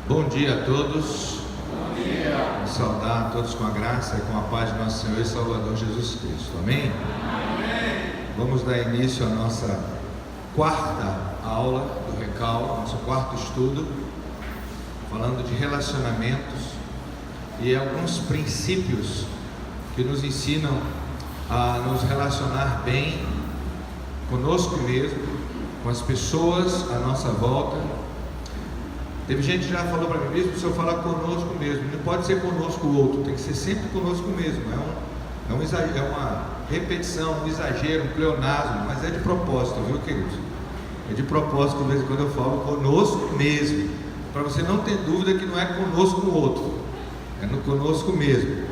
Bom dia a todos. Bom dia. Vou saudar a todos com a graça e com a paz de nosso Senhor e Salvador Jesus Cristo. Amém? Amém. Vamos dar início à nossa quarta aula do Recal, nosso quarto estudo, falando de relacionamentos e alguns princípios que nos ensinam a nos relacionar bem conosco mesmo, com as pessoas à nossa volta. Teve gente que já falou para mim mesmo, se eu falar conosco mesmo, não pode ser conosco o outro, tem que ser sempre conosco mesmo. É uma repetição, um exagero, um pleonasmo, mas é de propósito, viu, queridos? É de propósito, de vez em quando eu falo conosco mesmo, para você não ter dúvida que não é conosco o outro, é no conosco mesmo.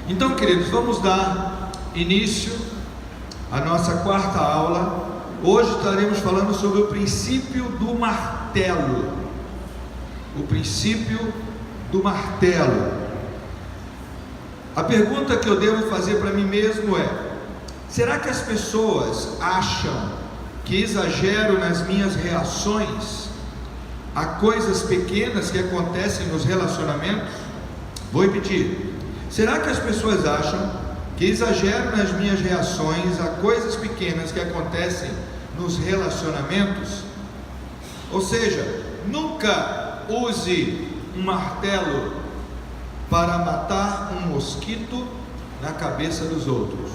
Então, queridos, vamos dar início à nossa quarta aula. Hoje estaremos falando sobre o princípio do martelo. O princípio do martelo. A pergunta que eu devo fazer para mim mesmo é: será que as pessoas acham que exagero nas minhas reações a coisas pequenas que acontecem nos relacionamentos? Vou repetir. Será que as pessoas acham que exagero nas minhas reações a coisas pequenas que acontecem nos relacionamentos? Ou seja, nunca use um martelo para matar um mosquito na cabeça dos outros.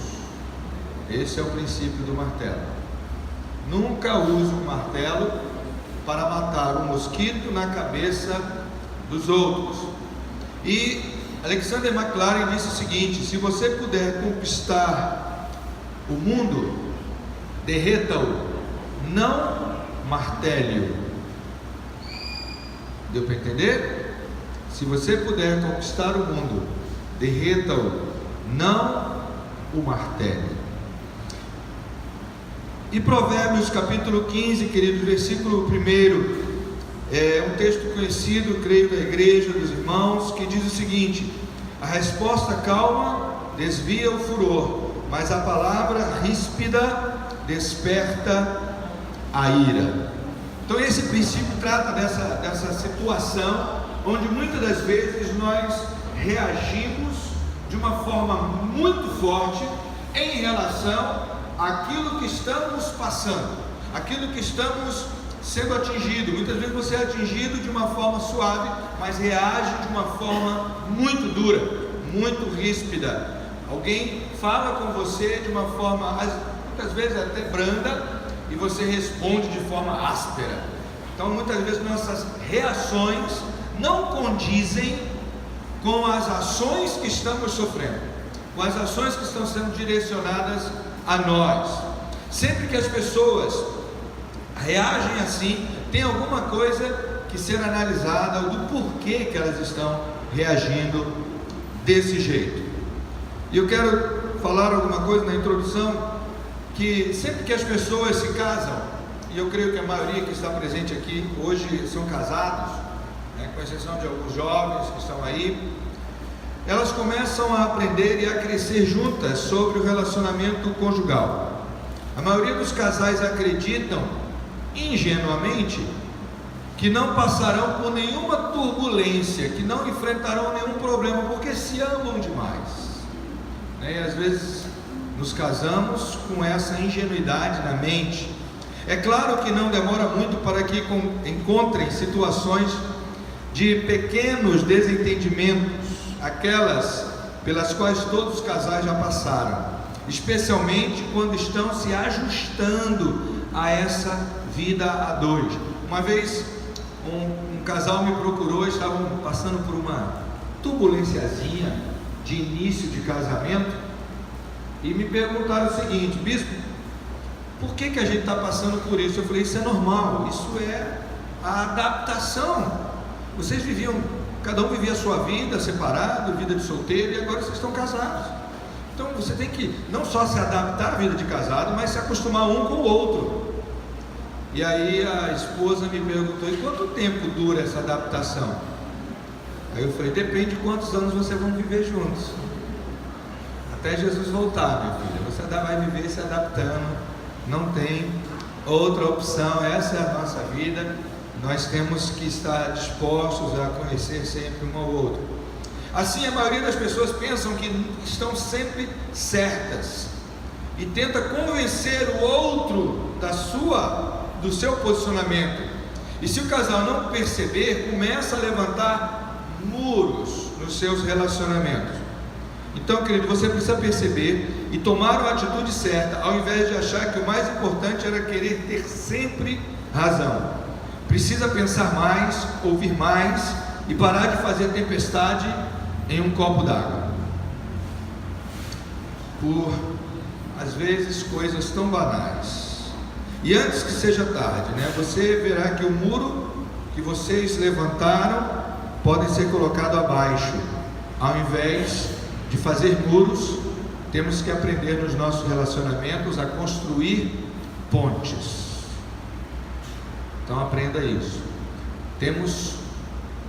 Esse é o princípio do martelo. Nunca use um martelo para matar um mosquito na cabeça dos outros. E Alexander McLaren disse o seguinte: se você puder conquistar o mundo, derreta-o, não martele-o. Deu para entender? Se você puder conquistar o mundo, derreta-o, não o martele. E Provérbios capítulo 15, queridos, versículo 1, é um texto conhecido, creio, da igreja, dos irmãos, que diz o seguinte: a resposta calma desvia o furor, mas a palavra ríspida desperta a ira. Então esse princípio trata dessa situação onde muitas das vezes nós reagimos de uma forma muito forte em relação àquilo que estamos passando, aquilo que estamos sendo atingido. Muitas vezes você é atingido de uma forma suave, mas reage de uma forma muito dura, muito ríspida. Alguém fala com você de uma forma, muitas vezes até branda, e você responde de forma áspera. Então muitas vezes nossas reações não condizem com as ações que estamos sofrendo, com as ações que estão sendo direcionadas a nós. Sempre que as pessoas reagem assim, tem alguma coisa que ser analisada do porquê que elas estão reagindo desse jeito. E eu quero falar alguma coisa na introdução, que sempre que as pessoas se casam, e eu creio que a maioria que está presente aqui hoje são casados, né, com exceção de alguns jovens que estão aí, elas começam a aprender e a crescer juntas sobre o relacionamento conjugal. A maioria dos casais acreditam ingenuamente que não passarão por nenhuma turbulência, que não enfrentarão nenhum problema, porque se amam demais, né? E às vezes nos casamos com essa ingenuidade na mente. É claro que não demora muito para que encontrem situações de pequenos desentendimentos, aquelas pelas quais todos os casais já passaram, especialmente quando estão se ajustando a essa vida a dois. Uma vez um casal me procurou, estavam passando por uma turbulênciazinha de início de casamento, e me perguntaram o seguinte: bispo, por que a gente está passando por isso? Eu falei: isso é normal, isso é a adaptação. Vocês viviam, cada um vivia a sua vida separado, vida de solteiro, e agora vocês estão casados. Então você tem que não só se adaptar à vida de casado, mas se acostumar um com o outro. E aí a esposa me perguntou: e quanto tempo dura essa adaptação? Aí eu falei: depende de quantos anos vocês vão viver juntos. Até Jesus voltar, minha filha, você vai viver se adaptando, não tem outra opção, essa é a nossa vida. nós temos que estar dispostos a conhecer sempre um ao outro. Assim, a maioria das pessoas pensam que estão sempre certas e tenta convencer o outro do seu posicionamento. E se o casal não perceber, começa a levantar muros nos seus relacionamentos. Então, querido, você precisa perceber e tomar uma atitude certa, ao invés de achar que o mais importante era querer ter sempre razão. Precisa pensar mais, ouvir mais e parar de fazer tempestade em um copo d'água. Por, às vezes, coisas tão banais. E antes que seja tarde, você verá que o muro que vocês levantaram pode ser colocado abaixo. Ao invés de fazer muros, temos que aprender nos nossos relacionamentos a construir pontes. Então aprenda isso. Temos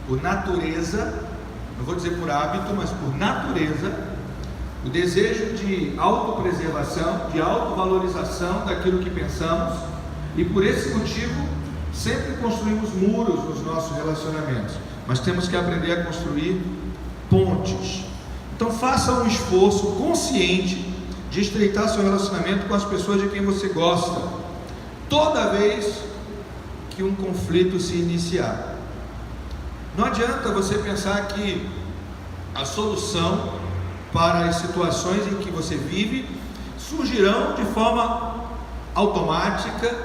por natureza, não vou dizer por hábito, mas por natureza, o desejo de autopreservação, de autovalorização daquilo que pensamos, e por esse motivo sempre construímos muros nos nossos relacionamentos, mas temos que aprender a construir pontes. Então faça um esforço consciente de estreitar seu relacionamento com as pessoas de quem você gosta, toda vez que um conflito se iniciar. Não adianta você pensar que a solução para as situações em que você vive surgirão de forma automática,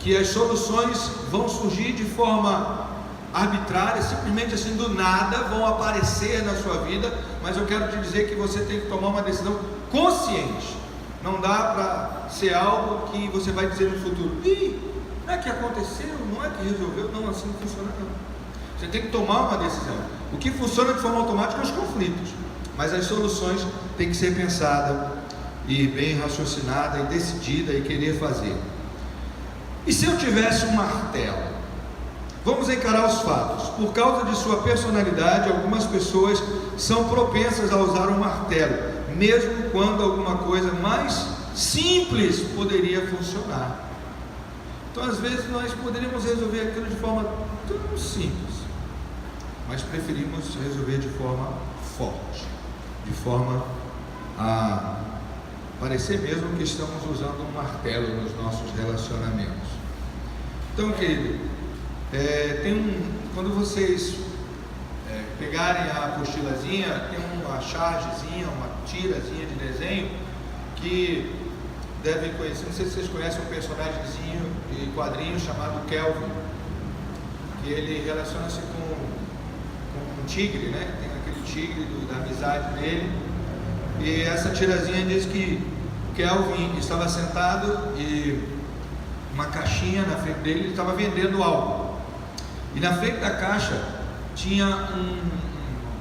que as soluções vão surgir de forma arbitrária, simplesmente assim do nada vão aparecer na sua vida. Mas eu quero te dizer que você tem que tomar uma decisão consciente. Não dá para ser algo que você vai dizer no futuro: não é que aconteceu, não é que resolveu, não, assim não funciona não. Você tem que tomar uma decisão. O que funciona de forma automática é os conflitos, mas as soluções têm que ser pensadas e bem raciocinada e decidida e querer fazer. E se eu tivesse um martelo? Vamos encarar os fatos. Por causa de sua personalidade, algumas pessoas são propensas a usar um martelo, mesmo quando alguma coisa mais simples poderia funcionar. Então, às vezes, nós poderíamos resolver aquilo de forma tão simples, mas preferimos resolver de forma forte, de forma a parecer mesmo que estamos usando um martelo nos nossos relacionamentos. Então, querido, quando vocês pegarem a apostilazinha, tem uma chargezinha, uma tirazinha de desenho que devem conhecer. Não sei se vocês conhecem um personagemzinho de quadrinho chamado Kelvin, que ele relaciona-se com um tigre, tem aquele tigre da amizade dele. E essa tirazinha diz que Kelvin estava sentado e uma caixinha na frente dele, ele estava vendendo algo. E na frente da caixa tinha uma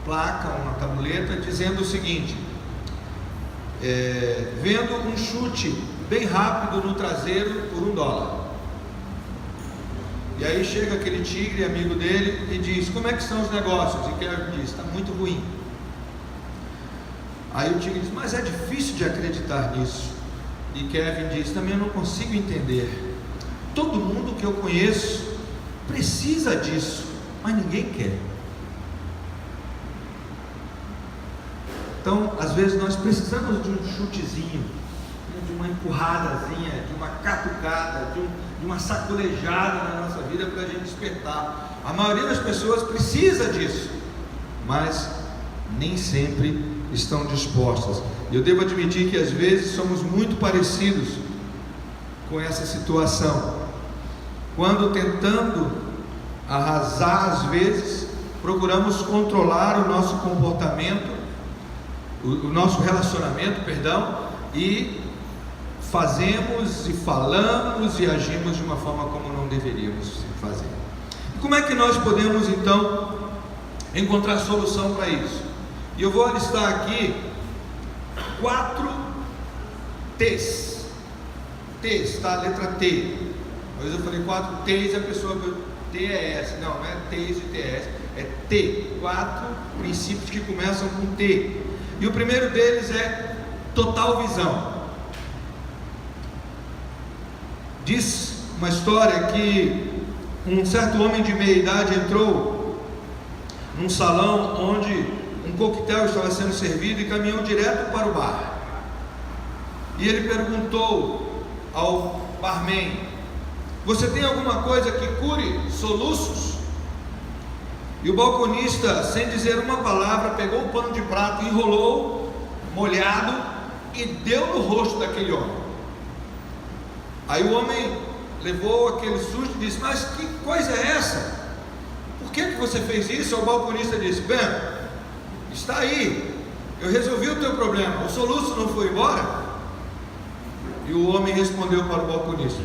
placa, uma tabuleta dizendo o seguinte: vendo um chute bem rápido no traseiro por $1. E aí chega aquele tigre, amigo dele, e diz: como é que são os negócios? E Kelvin diz: está muito ruim. Aí o tigre diz: mas é difícil de acreditar nisso. E Kevin diz: também eu não consigo entender. Todo mundo que eu conheço precisa disso, mas ninguém quer. Então, às vezes nós precisamos de um chutezinho, de uma empurradazinha, de uma catucada, de uma sacolejada na nossa vida para a gente despertar. A maioria das pessoas precisa disso, mas nem sempre estão dispostas. Eu devo admitir que às vezes somos muito parecidos com essa situação, quando tentando arrasar, às vezes procuramos controlar o nosso comportamento, o nosso relacionamento, e fazemos e falamos e agimos de uma forma como não deveríamos fazer. E como é que nós podemos então encontrar solução para isso? E eu vou listar aqui 4 T's. T's, tá? Letra T. Às vezes eu falei 4 T's e a pessoa T-E-S. Não é T's e T-S, é T. 4 princípios que começam com T. E o primeiro deles é total visão. Diz uma história que um certo homem de meia idade entrou num salão onde um coquetel estava sendo servido e caminhou direto para o bar. E ele perguntou ao barman: você tem alguma coisa que cure soluços? E o balconista, sem dizer uma palavra, pegou o pano de prato, enrolou, molhado, e deu no rosto daquele homem. Aí o homem levou aquele susto e disse: mas que coisa é essa? Por que você fez isso? O balconista disse: bem, está aí, eu resolvi o teu problema, o soluço não foi embora? E o homem respondeu para o balconista: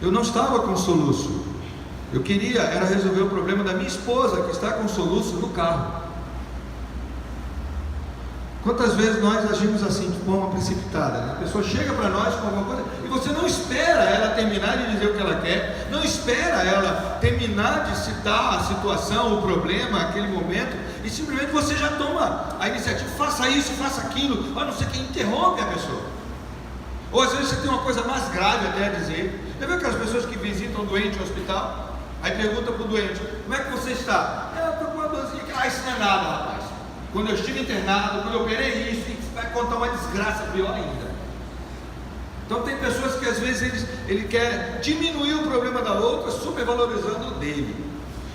eu não estava com soluço, eu queria era resolver o problema da minha esposa, que está com soluço no carro. Quantas vezes nós agimos assim, de forma precipitada, né? A pessoa chega para nós com alguma coisa e você não espera ela terminar de dizer o que ela quer, não espera ela terminar de citar a situação, o problema, aquele momento, e simplesmente você já toma a iniciativa: faça isso, faça aquilo, não sei o que, interrompe a pessoa. Ou às vezes você tem uma coisa mais grave até a dizer. Já viu aquelas pessoas que visitam o doente no hospital? Aí pergunta para o doente: como é que você está? Eu estou com uma dorzinha. Isso não é nada, rapaz. Quando eu estive internado, quando eu operei isso, e vai contar uma desgraça pior ainda. Então tem pessoas que às vezes ele quer diminuir o problema da outra, supervalorizando o dele.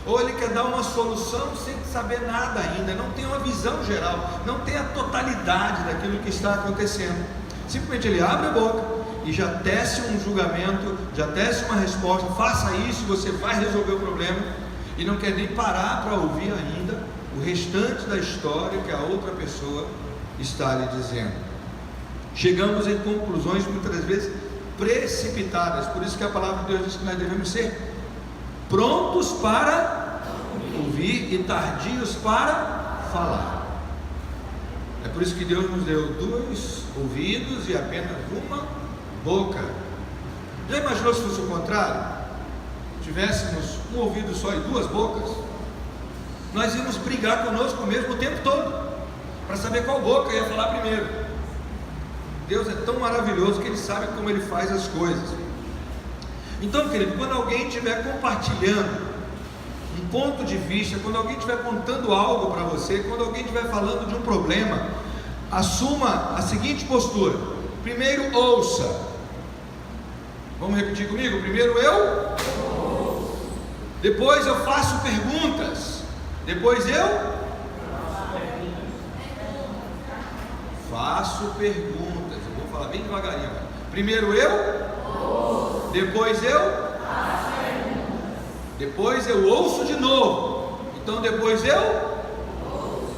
Ou ele quer dar uma solução sem saber nada ainda, não tem uma visão geral, não tem a totalidade daquilo que está acontecendo. Simplesmente ele abre a boca e já tece um julgamento, já tece uma resposta: faça isso, você vai resolver o problema, e não quer nem parar para ouvir ainda o restante da história que a outra pessoa está lhe dizendo. Chegamos em conclusões muitas vezes precipitadas. Por isso que a palavra de Deus diz que nós devemos ser prontos para ouvir e tardios para falar. É por isso que Deus nos deu 2 ouvidos e apenas uma boca. Já imaginou se fosse o contrário? Tivéssemos um ouvido só e 2 bocas? Nós íamos brigar conosco mesmo o tempo todo, para saber qual boca ia falar primeiro. Deus é tão maravilhoso que Ele sabe como Ele faz as coisas. Então, querido, quando alguém estiver compartilhando um ponto de vista, quando alguém estiver contando algo para você, quando alguém estiver falando de um problema, assuma a seguinte postura: primeiro ouça. Vamos repetir comigo? Primeiro eu ouço. Depois eu faço perguntas. Depois eu faço perguntas. Eu vou falar bem devagarinho agora. Primeiro eu ouço. Depois eu faço perguntas. Depois eu ouço de novo. Então depois eu ouço.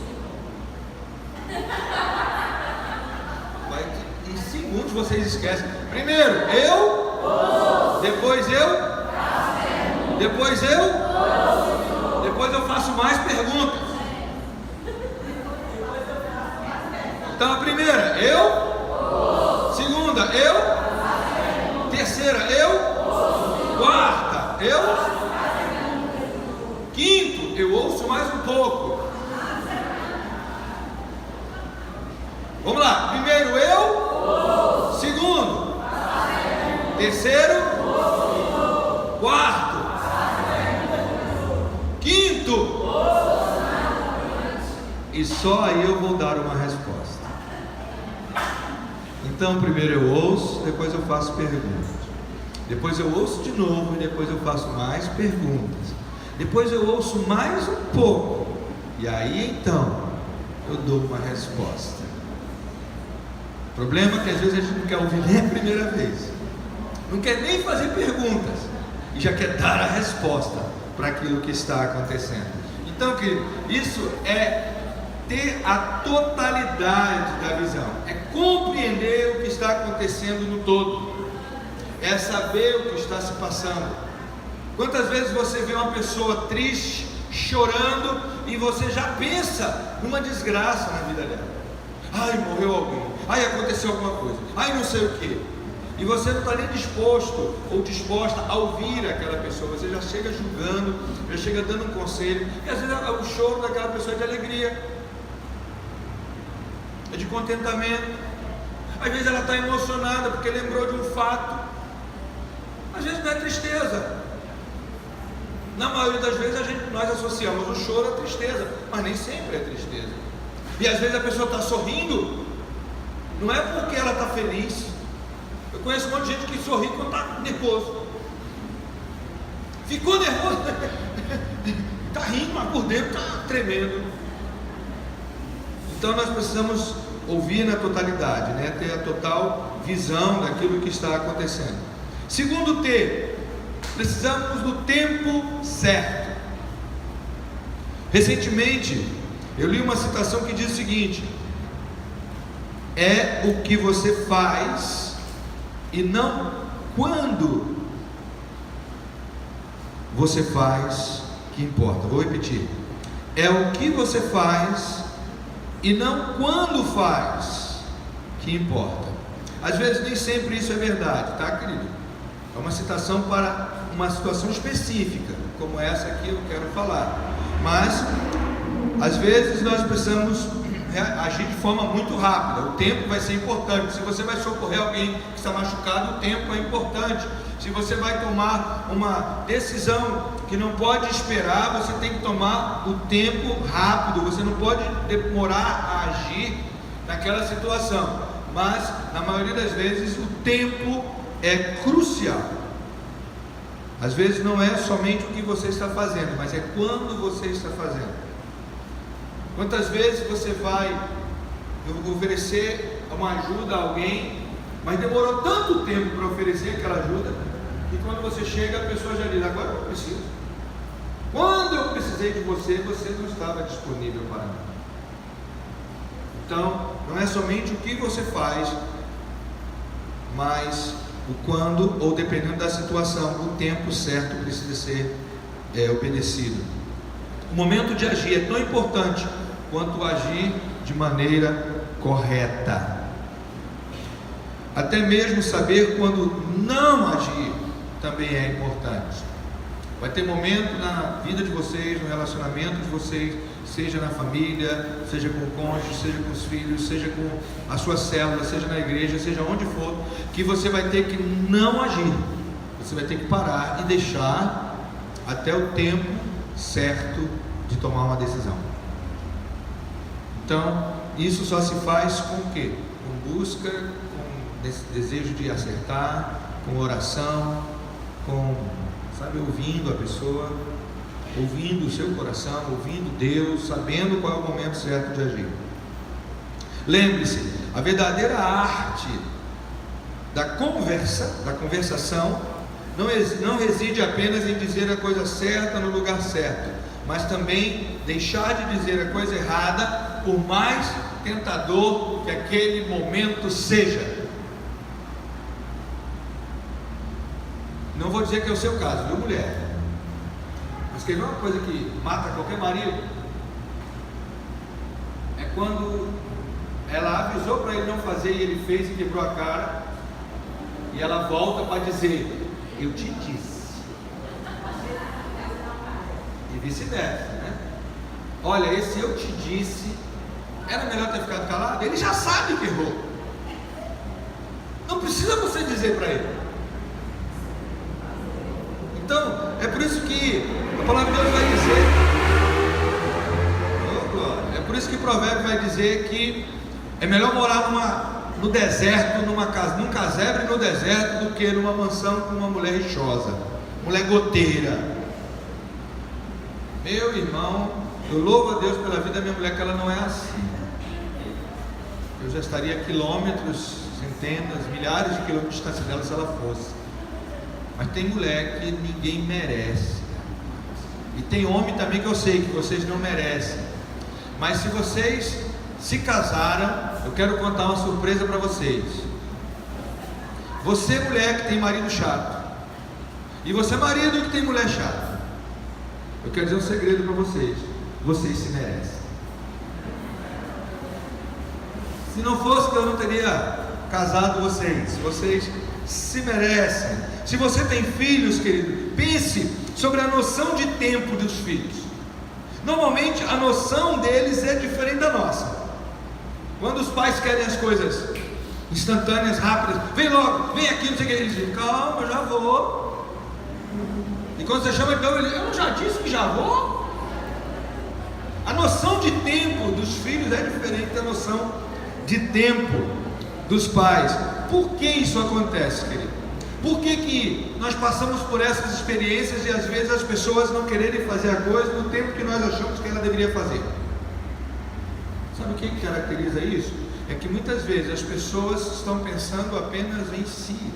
Em segundos vocês esquecem. Primeiro eu ouço. Depois eu faço perguntas. Depois eu ouço. Depois eu faço mais perguntas. Então a primeira, eu. Segunda, eu. Terceira, eu. Quarta, eu. Quinto, eu ouço mais um pouco. Vamos lá. Primeiro, eu. Segundo. Terceiro. Quarto. Quinto. E só aí eu vou dar uma resposta. Então primeiro eu ouço, depois eu faço perguntas. Depois eu ouço de novo e depois eu faço mais perguntas. Depois eu ouço mais um pouco. E aí então eu dou uma resposta. O problema é que às vezes a gente não quer ouvir nem a primeira vez. Não quer nem fazer perguntas. E já quer dar a resposta para aquilo que está acontecendo. Então, querido, isso é ter a totalidade da visão, é compreender o que está acontecendo no todo, é saber o que está se passando. Quantas vezes você vê uma pessoa triste, chorando, e você já pensa numa desgraça na vida dela? Ai, morreu alguém, ai, aconteceu alguma coisa, ai, não sei o que. E você não está nem disposto ou disposta a ouvir aquela pessoa, você já chega julgando, já chega dando um conselho, e às vezes o choro daquela pessoa é de alegria, é de contentamento. Às vezes ela está emocionada porque lembrou de um fato, às vezes não é tristeza, Na maioria das vezes nós associamos o choro à tristeza, mas nem sempre é tristeza. E às vezes a pessoa está sorrindo, não é porque ela está feliz. Eu conheço um monte de gente que sorri quando está nervoso. Ficou nervoso, está rindo, mas por dentro está tremendo. Então nós precisamos ouvir na totalidade, né? Ter a total visão daquilo que está acontecendo. Segundo T, precisamos do tempo certo. Recentemente eu li uma citação que diz o seguinte: é o que você faz e não quando você faz que importa. Vou repetir: é o que você faz e não quando faz que importa. Às vezes nem sempre isso é verdade, tá, querido? É uma citação para uma situação específica, como essa aqui eu quero falar. Mas às vezes nós precisamos agir de forma muito rápida. O tempo vai ser importante. Se você vai socorrer alguém que está machucado, o tempo é importante. Se você vai tomar uma decisão que não pode esperar, você tem que tomar o tempo rápido. Você não pode demorar a agir naquela situação. Mas na maioria das vezes o tempo é crucial. Às vezes não é somente o que você está fazendo, mas é quando você está fazendo. Quantas vezes você vai oferecer uma ajuda a alguém, mas demorou tanto tempo para oferecer aquela ajuda, que quando você chega a pessoa já diz: agora eu não preciso. Quando eu precisei de você, você não estava disponível para mim. Então, não é somente o que você faz, mas o quando, ou dependendo da situação, o tempo certo precisa ser obedecido. O momento de agir é tão importante quanto agir de maneira correta. Até mesmo saber quando não agir também é importante. Vai ter momento na vida de vocês, no relacionamento de vocês, seja na família, seja com o cônjuge, seja com os filhos, seja com a sua célula, seja na igreja, seja onde for, que você vai ter que não agir. Você vai ter que parar e deixar até o tempo certo de tomar uma decisão. Então, isso só se faz com o quê? Com busca, com desejo de acertar, com oração, com, ouvindo a pessoa, ouvindo o seu coração, ouvindo Deus, sabendo qual é o momento certo de agir. Lembre-se, a verdadeira arte da conversação não reside apenas em dizer a coisa certa no lugar certo, mas também deixar de dizer a coisa errada, por mais tentador que aquele momento seja. Não vou dizer que é o seu caso, viu, mulher? Mas quer ver uma coisa que mata qualquer marido? É quando ela avisou para ele não fazer e ele fez e quebrou a cara, e ela volta para dizer: eu te disse. E vice-versa, né? Olha, esse eu te disse, era melhor ter ficado calado. Ele já sabe que errou. Não precisa você dizer para ele. Então, é por isso que a palavra de Deus vai dizer, é por isso que o provérbio vai dizer que é melhor morar no deserto, num casebre no deserto, do que numa mansão com uma mulher rixosa, mulher goteira. Meu irmão, eu louvo a Deus pela vida da minha mulher, que ela não é assim. Eu já estaria a quilômetros, centenas, milhares de quilômetros de distância dela se ela fosse. Mas tem mulher que ninguém merece. E tem homem também que eu sei que vocês não merecem. Mas se vocês se casaram, eu quero contar uma surpresa para vocês. Você, mulher que tem marido chato, e você, marido que tem mulher chata, eu quero dizer um segredo para vocês: vocês se merecem. Se não fosse que eu não teria casado vocês, vocês se merecem. Se você tem filhos, querido, pense sobre a noção de tempo dos filhos. Normalmente a noção deles é diferente da nossa. Quando os pais querem as coisas instantâneas, rápidas, vem logo, vem aqui, não sei o que, eles dizem: calma, eu já vou. E quando você chama, então ele, eu já disse que já vou. A noção de tempo dos filhos é diferente da noção de tempo dos pais. Por que isso acontece, querido? Por que nós passamos por essas experiências e às vezes as pessoas não quererem fazer a coisa no tempo que nós achamos que ela deveria fazer? Sabe o que caracteriza isso? É que muitas vezes as pessoas estão pensando apenas em si.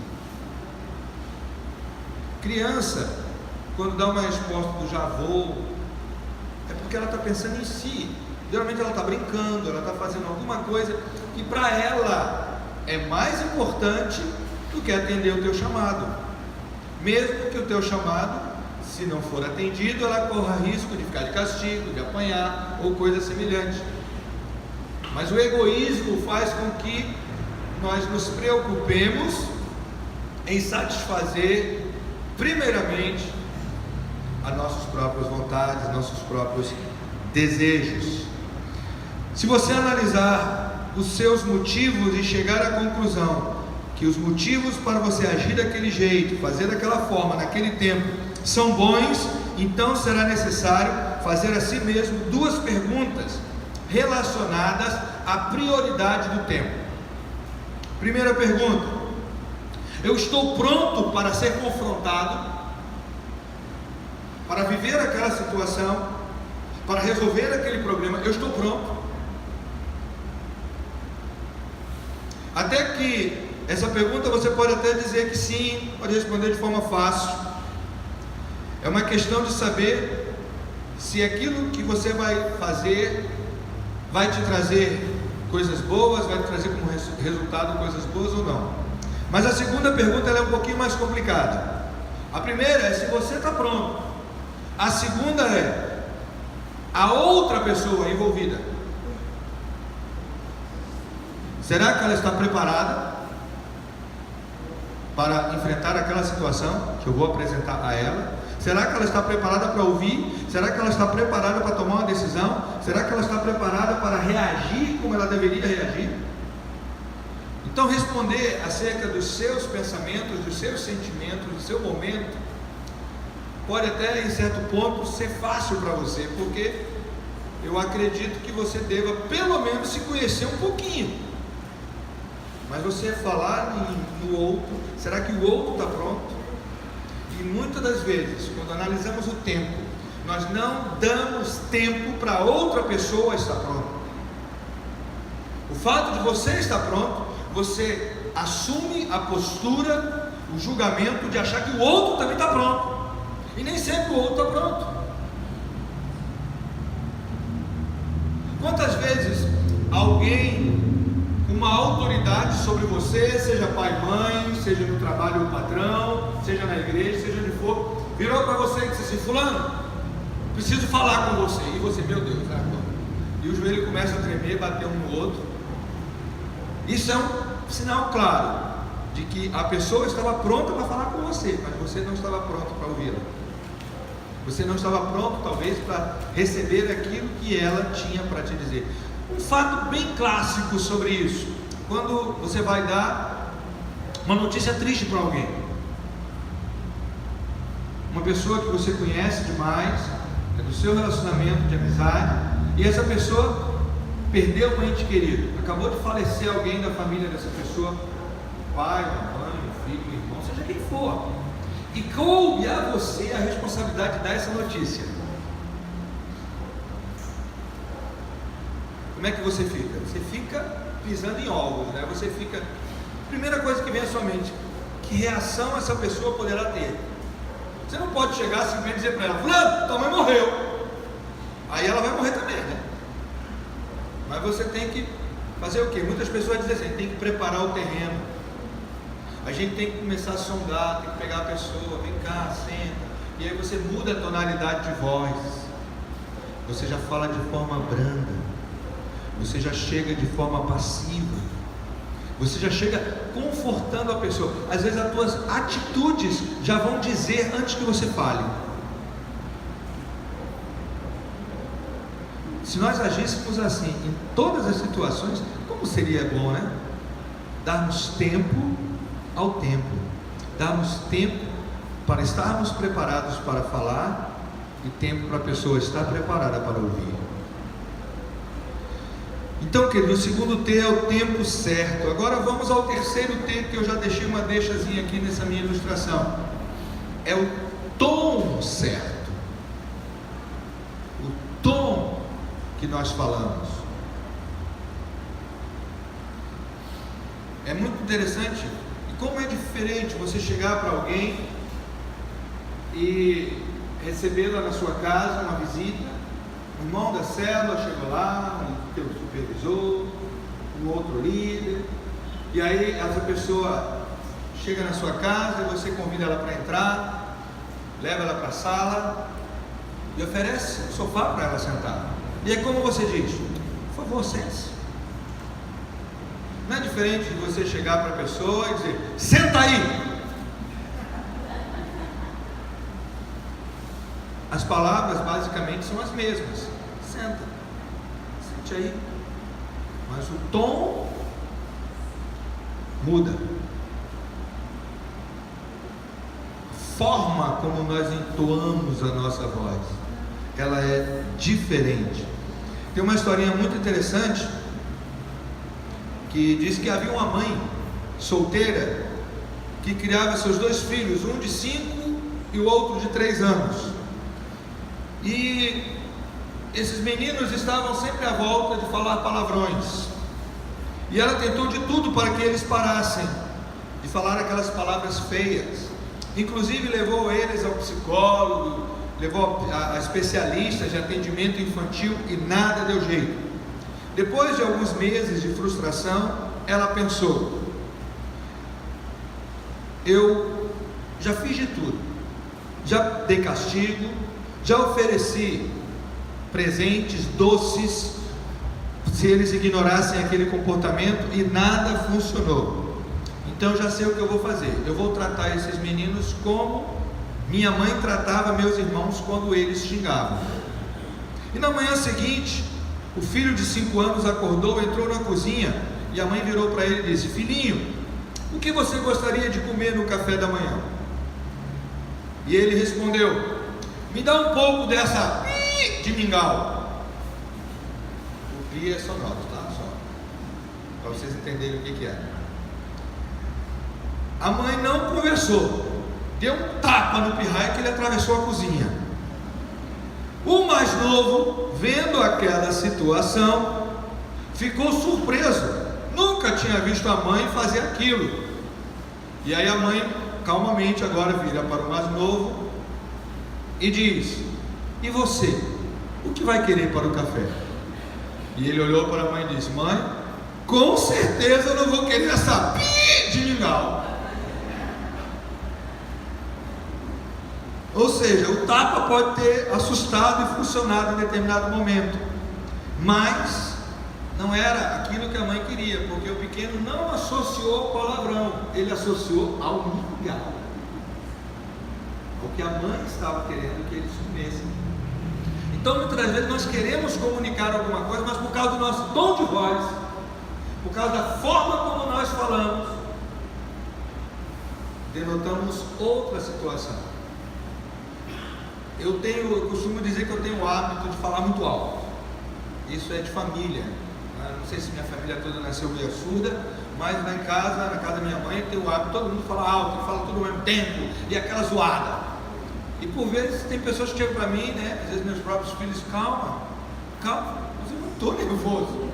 Criança, quando dá uma resposta do já vou, é porque ela está pensando em si. Geralmente ela está brincando, ela está fazendo alguma coisa que para ela é mais importante do que atender o teu chamado. Mesmo que o teu chamado, se não for atendido, ela corra risco de ficar de castigo, de apanhar ou coisa semelhante. Mas o egoísmo faz com que nós nos preocupemos em satisfazer primeiramente as nossas próprias vontades, nossos próprios desejos. Se você analisar os seus motivos e chegar à conclusão que os motivos para você agir daquele jeito, fazer daquela forma, naquele tempo, são bons, então será necessário fazer a si mesmo duas perguntas relacionadas à prioridade do tempo. Primeira pergunta: eu estou pronto para ser confrontado, para viver aquela situação, para resolver aquele problema? Eu estou pronto? Até que essa pergunta você pode até dizer que sim, pode responder de forma fácil. É uma questão de saber se aquilo que você vai fazer vai te trazer coisas boas, vai te trazer como resultado coisas boas ou não. Mas a segunda pergunta ela é um pouquinho mais complicada. A primeira é se você está pronto. A segunda é a outra pessoa envolvida. Será que ela está preparada para enfrentar aquela situação que eu vou apresentar a ela? Será que ela está preparada para ouvir? Será que ela está preparada para tomar uma decisão? Será que ela está preparada para reagir como ela deveria reagir? Então, responder acerca dos seus pensamentos, dos seus sentimentos, do seu momento, pode até em certo ponto ser fácil para você, porque eu acredito que você deva pelo menos se conhecer um pouquinho. Mas você falar no outro, será que o outro está pronto? E muitas das vezes, quando analisamos o tempo, nós não damos tempo para outra pessoa estar pronta. O fato de você estar pronto, você assume a postura, o julgamento de achar que o outro também está pronto. E nem sempre o outro está pronto. Quantas vezes alguém com uma autoridade sobre você, seja pai, mãe, seja no trabalho o patrão, seja na igreja, seja onde for, virou para você e disse assim: fulano, preciso falar com você. E você, meu Deus, e o joelho começa a tremer, bater um no outro. Isso é um sinal claro de que a pessoa estava pronta para falar com você, mas você não estava pronto para ouvi-la. Você não estava pronto, talvez, para receber aquilo que ela tinha para te dizer. Um fato bem clássico sobre isso: quando você vai dar uma notícia triste para alguém, uma pessoa que você conhece demais, é do seu relacionamento de amizade, e essa pessoa perdeu um ente querido, acabou de falecer alguém da família dessa pessoa, pai, mãe, filho, irmão, seja quem for, e coube a você a responsabilidade de dar essa notícia. Como é que você fica? Você fica pisando em ovos, né? Você fica... Primeira coisa que vem à sua mente: que reação essa pessoa poderá ter? Você não pode chegar simplesmente e dizer para ela: fulano, tua mãe morreu. Aí ela vai morrer também, né? Mas você tem que fazer o quê? Muitas pessoas dizem assim: tem que preparar o terreno. A gente tem que começar a sondar, tem que pegar a pessoa, vem cá, senta. E aí você muda a tonalidade de voz. Você já fala de forma branda. Você já chega de forma passiva. Você já chega confortando a pessoa. Às vezes as tuas atitudes já vão dizer antes que você fale. Se nós agíssemos assim em todas as situações, como seria bom, né? Darmos tempo ao tempo. Darmos tempo para estarmos preparados para falar e tempo para a pessoa estar preparada para ouvir. Então, querido, o segundo T é o tempo certo. Agora vamos ao terceiro T, que eu já deixei uma deixazinha aqui nessa minha ilustração. É o tom certo. O tom que nós falamos. É muito interessante. E como é diferente você chegar para alguém e recebê-la na sua casa, uma visita. O irmão da célula chegou lá, o teu supervisor, um outro líder, e aí essa pessoa chega na sua casa e você convida ela para entrar, leva ela para a sala e oferece um sofá para ela sentar. E aí como você diz? Por favor, sente-se. Não é diferente de você chegar para a pessoa e dizer: senta aí. As palavras basicamente são as mesmas. Senta, sente aí. Mas o tom muda. A forma como nós entoamos a nossa voz, ela é diferente. Tem uma historinha muito interessante que diz que havia uma mãe solteira que criava seus dois filhos, um de 5 e o outro de 3 anos. E esses meninos estavam sempre à volta de falar palavrões. E ela tentou de tudo para que eles parassem de falar aquelas palavras feias. Inclusive levou eles ao psicólogo, levou a especialistas de atendimento infantil e nada deu jeito. Depois de alguns meses de frustração, ela pensou: eu já fiz de tudo, já dei castigo, já ofereci presentes, doces, se eles ignorassem aquele comportamento, e nada funcionou. Então já sei o que eu vou fazer. Eu vou tratar esses meninos como minha mãe tratava meus irmãos quando eles xingavam. E na manhã seguinte, o filho de 5 anos acordou, entrou na cozinha e a mãe virou para ele e disse: filhinho, o que você gostaria de comer no café da manhã? E ele respondeu: me dá um pouco dessa de mingau. O pi é sonoro, tá? Só para vocês entenderem o que é. A mãe não conversou, deu um tapa no pirraia que ele atravessou a cozinha. O mais novo, vendo aquela situação, ficou surpreso. Nunca tinha visto a mãe fazer aquilo. E aí a mãe, calmamente, agora vira para o mais novo e diz: e você, o que vai querer para o café? E ele olhou para a mãe e disse: mãe, com certeza eu não vou querer essa pi de mingau. Ou seja, o tapa pode ter assustado e funcionado em determinado momento, mas não era aquilo que a mãe queria, porque o pequeno não associou ao palavrão, ele associou ao mingau, o que a mãe estava querendo que eles comessem. Então muitas vezes nós queremos comunicar alguma coisa, mas por causa do nosso tom de voz, por causa da forma como nós falamos, denotamos outra situação. Eu costumo dizer que eu tenho o hábito de falar muito alto. Isso é de família. Não sei se minha família toda nasceu meio surda, mas lá em casa, na casa da minha mãe, tem o hábito, todo mundo fala alto, fala tudo ao mesmo tempo, e aquela zoada. E por vezes tem pessoas que chegam para mim, né? Às vezes meus próprios filhos: calma, mas eu não estou nervoso,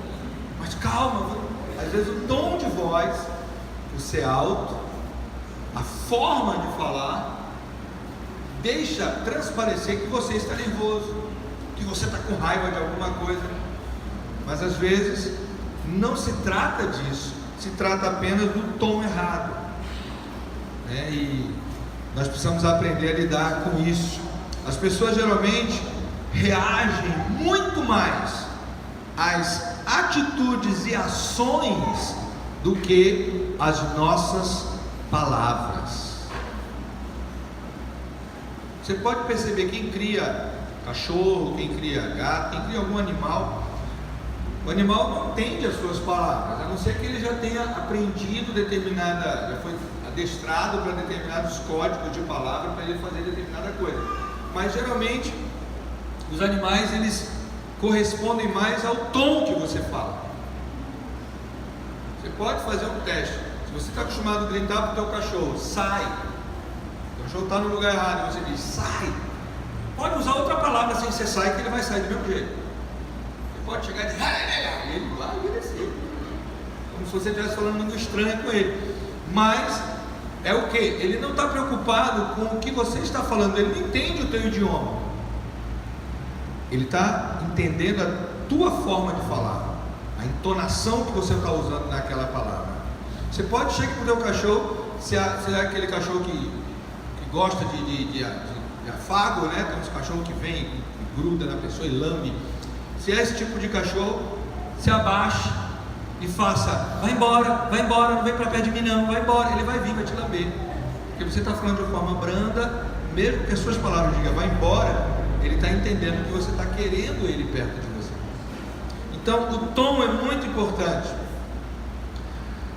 mas calma. Às vezes o tom de voz, por ser alto, a forma de falar, deixa transparecer que você está nervoso, que você está com raiva de alguma coisa. Mas às vezes não se trata disso, se trata apenas do tom errado, né? E nós precisamos aprender a lidar com isso. As pessoas geralmente reagem muito mais às atitudes e ações do que às nossas palavras. Você pode perceber, quem cria cachorro, quem cria gato, quem cria algum animal, o animal não entende as suas palavras, a não ser que ele já tenha aprendido já foi adestrado para determinados códigos de palavra para ele fazer determinada coisa. Mas geralmente os animais eles correspondem mais ao tom que você fala. Você pode fazer um teste. Se você está acostumado a gritar para o teu cachorro, sai. O cachorro está no lugar errado, você diz, sai. Pode usar outra palavra sem ser sai, que ele vai sair do mesmo jeito. Você pode chegar e dizer, e ele vai obedecer. Como se você estivesse falando língua estranha com ele. Mas é o que? Ele não está preocupado com o que você está falando, ele não entende o teu idioma. Ele está entendendo a tua forma de falar, a entonação que você está usando naquela palavra. Você pode chegar para o teu cachorro, se é aquele cachorro que gosta de afago, né? Tem uns cachorros que vem e gruda na pessoa e lambe. Se é esse tipo de cachorro, se abaixe e faça, vai embora, não vem para perto de mim não, vai embora. Ele vai vir, vai te lamber, porque você está falando de uma forma branda, mesmo que as suas palavras digam vai embora, ele está entendendo que você está querendo ele perto de você. Então o tom é muito importante.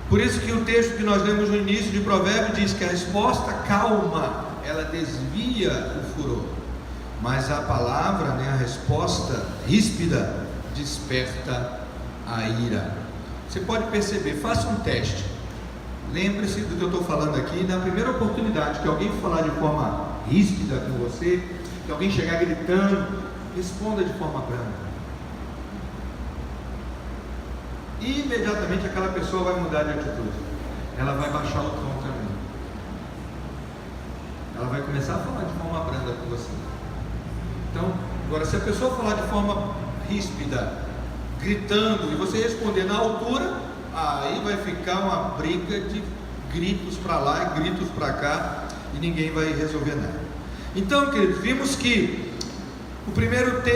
Por isso que o texto que nós lemos no início de Provérbios diz que a resposta calma, ela desvia o furor, mas a palavra, a resposta ríspida, desperta a ira. Você pode perceber, faça um teste. Lembre-se do que eu estou falando aqui. Na primeira oportunidade que alguém falar de forma ríspida com você, que alguém chegar gritando, responda de forma branda. Imediatamente aquela pessoa vai mudar de atitude. Ela vai baixar o tom também. Ela vai começar a falar de forma branda com você. Então, agora se a pessoa falar de forma ríspida, gritando, e você responder na altura, aí vai ficar uma briga de gritos para lá e gritos para cá, e ninguém vai resolver nada. Então, queridos, vimos que o primeiro T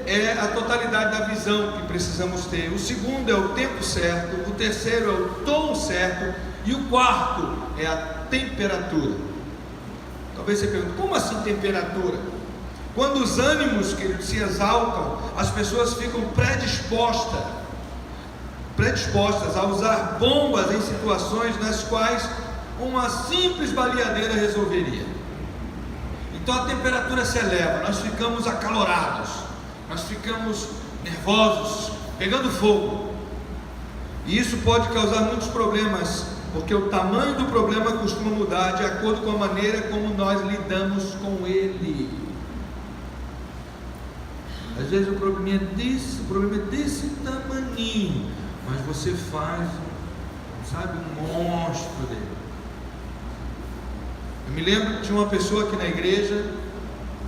é a totalidade da visão que precisamos ter, o segundo é o tempo certo, o terceiro é o tom certo, e o quarto é a temperatura. Talvez você pergunte, como assim temperatura? Quando os ânimos, queridos, se exaltam, as pessoas ficam predispostas a usar bombas em situações nas quais uma simples baleadeira resolveria. Então a temperatura se eleva, nós ficamos acalorados, nós ficamos nervosos, pegando fogo. E isso pode causar muitos problemas, porque o tamanho do problema costuma mudar de acordo com a maneira como nós lidamos com ele. Às vezes o problema é desse tamaninho, mas você faz, um monstro dele. Eu me lembro que tinha uma pessoa aqui na igreja,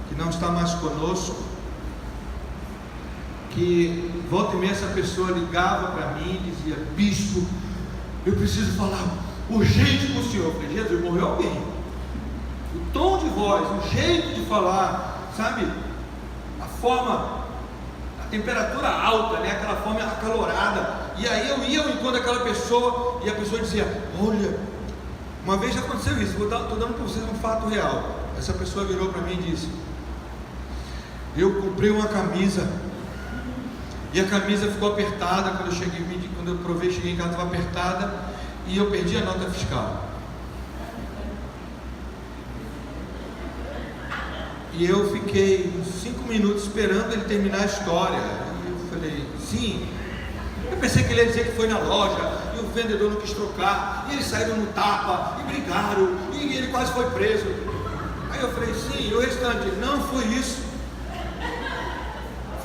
que não está mais conosco, que volta e meia essa pessoa ligava para mim e dizia, bispo, eu preciso falar urgente com o senhor. Eu falei, Jesus, morreu alguém. O tom de voz, o jeito de falar, a forma, a temperatura alta, aquela forma acalorada. E aí eu ia ao encontro daquela pessoa e a pessoa dizia, olha, uma vez já aconteceu isso, estou dando para vocês um fato real. Essa pessoa virou para mim e disse, eu comprei uma camisa e a camisa ficou apertada quando eu provei, cheguei em casa, estava apertada e eu perdi a nota fiscal. E eu fiquei uns 5 minutos esperando ele terminar a história. E eu falei, sim. Eu pensei que ele ia dizer que foi na loja e o vendedor não quis trocar, e eles saíram no tapa e brigaram e ele quase foi preso. Aí eu falei, sim. E o restante, não foi isso.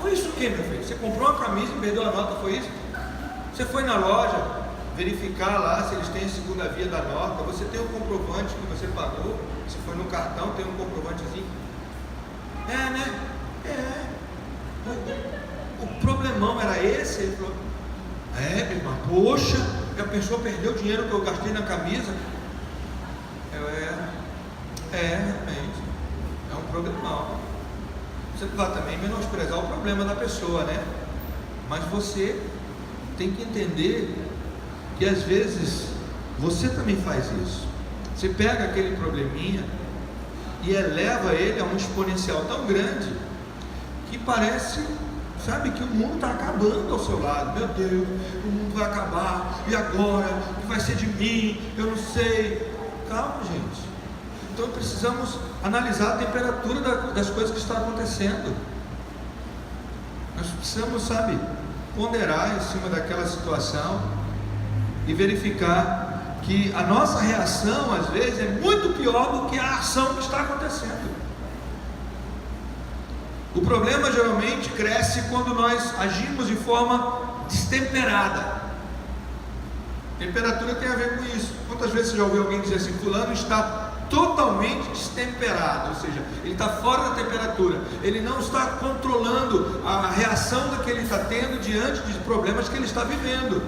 Foi isso o que, meu filho? Você comprou uma camisa e perdeu a nota, foi isso? Você foi na loja verificar lá se eles têm a segunda via da nota, você tem um comprovante que você pagou, se foi no cartão tem um comprovantezinho. O problemão era esse? Ele falou, meu irmão, poxa, a pessoa perdeu o dinheiro que eu gastei na camisa. Realmente, é um problemão. Você não vai também menosprezar o problema da pessoa, mas você tem que entender que às vezes você também faz isso. Você pega aquele probleminha e eleva ele a um exponencial tão grande que parece, que o mundo está acabando ao seu lado. Meu Deus, o mundo vai acabar, e agora? O que vai ser de mim? Eu não sei. calma, gente. Então precisamos analisar a temperatura das coisas que estão acontecendo. Nós precisamos, ponderar em cima daquela situação e verificar que a nossa reação, às vezes, é muito pior do que a ação que está acontecendo. O problema geralmente cresce quando nós agimos de forma destemperada. Temperatura tem a ver com isso. Quantas vezes você já ouviu alguém dizer assim: fulano está totalmente destemperado, ou seja, ele está fora da temperatura, ele não está controlando a reação que ele está tendo diante de problemas que ele está vivendo.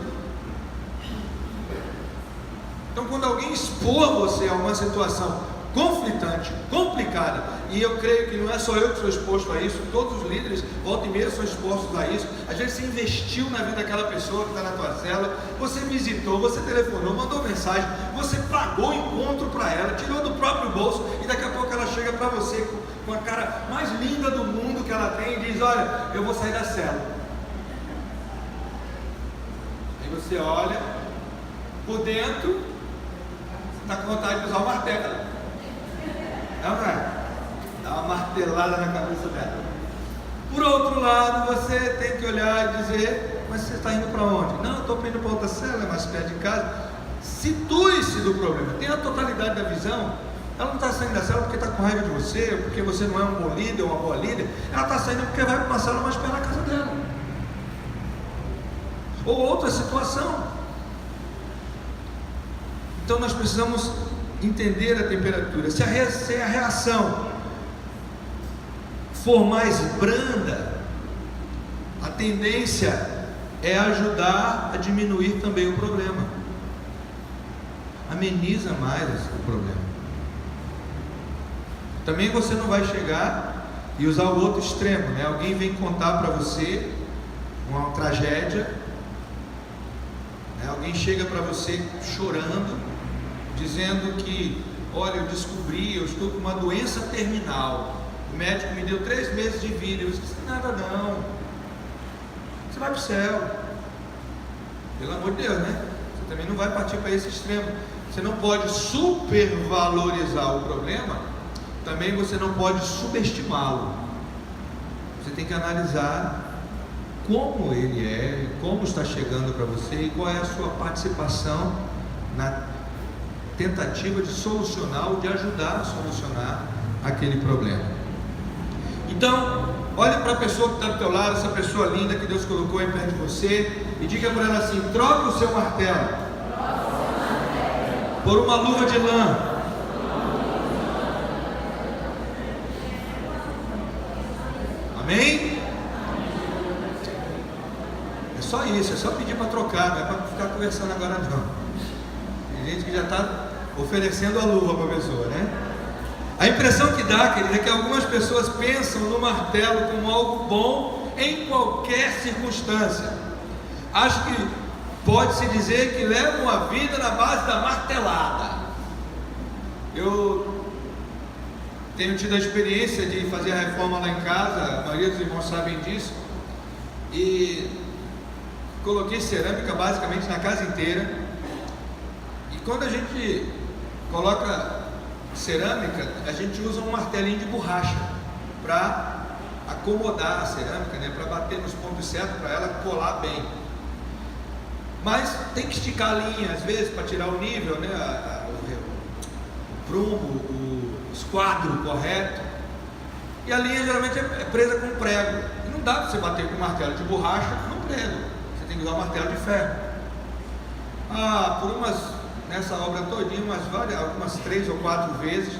Então, quando alguém expor você a uma situação conflitante, complicada, e eu creio que não é só eu que sou exposto a isso, todos os líderes, volta e meia, são expostos a isso. Às vezes você investiu na vida daquela pessoa que está na tua célula, você visitou, você telefonou, mandou mensagem, você pagou o encontro para ela, tirou do próprio bolso, e daqui a pouco ela chega para você com a cara mais linda do mundo que ela tem e diz: olha, eu vou sair da célula. Aí você olha, por dentro, está com vontade de usar o martelo. Não é? Dá uma martelada na cabeça dela. Por outro lado, você tem que olhar e dizer: mas você está indo para onde? Não, eu estou indo para outra cela, mais perto de casa. Situe-se do problema, tenha a totalidade da visão. Ela não está saindo da cela porque está com raiva de você, ou porque você não é um bom líder ou uma boa líder. Ela está saindo porque vai para uma cela mais perto da casa dela, ou outra situação. Então nós precisamos entender a temperatura. Se a reação for mais branda, a tendência é ajudar a diminuir também o problema, ameniza mais o problema. Também você não vai chegar e usar o outro extremo, né? Alguém vem contar para você uma tragédia, né? Alguém chega para você chorando, dizendo que: olha, eu descobri, eu estou com uma doença terminal, o médico me deu 3 meses de vida. Eu disse: nada não, você vai para o céu, pelo amor de Deus, né? Você também não vai partir para esse extremo. Você não pode supervalorizar o problema, também você não pode subestimá-lo. Você tem que analisar como ele é, como está chegando para você e qual é a sua participação na tentativa de solucionar ou de ajudar a solucionar aquele problema. Então, olhe para a pessoa que está do teu lado, essa pessoa linda que Deus colocou aí perto de você, e diga para ela assim: troca o seu martelo por uma luva de lã. Amém? É só isso, é só pedir para trocar, não é para ficar conversando agora não. Tem gente que já está oferecendo a luva para a pessoa, né? A impressão que dá, querido, é que algumas pessoas pensam no martelo como algo bom em qualquer circunstância. Acho que pode-se dizer que levam a vida na base da martelada. Eu tenho tido a experiência de fazer a reforma lá em casa, a maioria dos irmãos sabem disso, e coloquei cerâmica basicamente na casa inteira. E quando a gente coloca cerâmica, a gente usa um martelinho de borracha para acomodar a cerâmica, né? Para bater nos pontos certos, para ela colar bem. Mas tem que esticar a linha às vezes para tirar o nível, né? O prumo, o esquadro correto. E a linha geralmente é presa com prego. E não dá para você bater com martelo de borracha no prego. Você tem que usar um martelo de ferro. Nessa obra todinha, algumas 3 ou 4 vezes,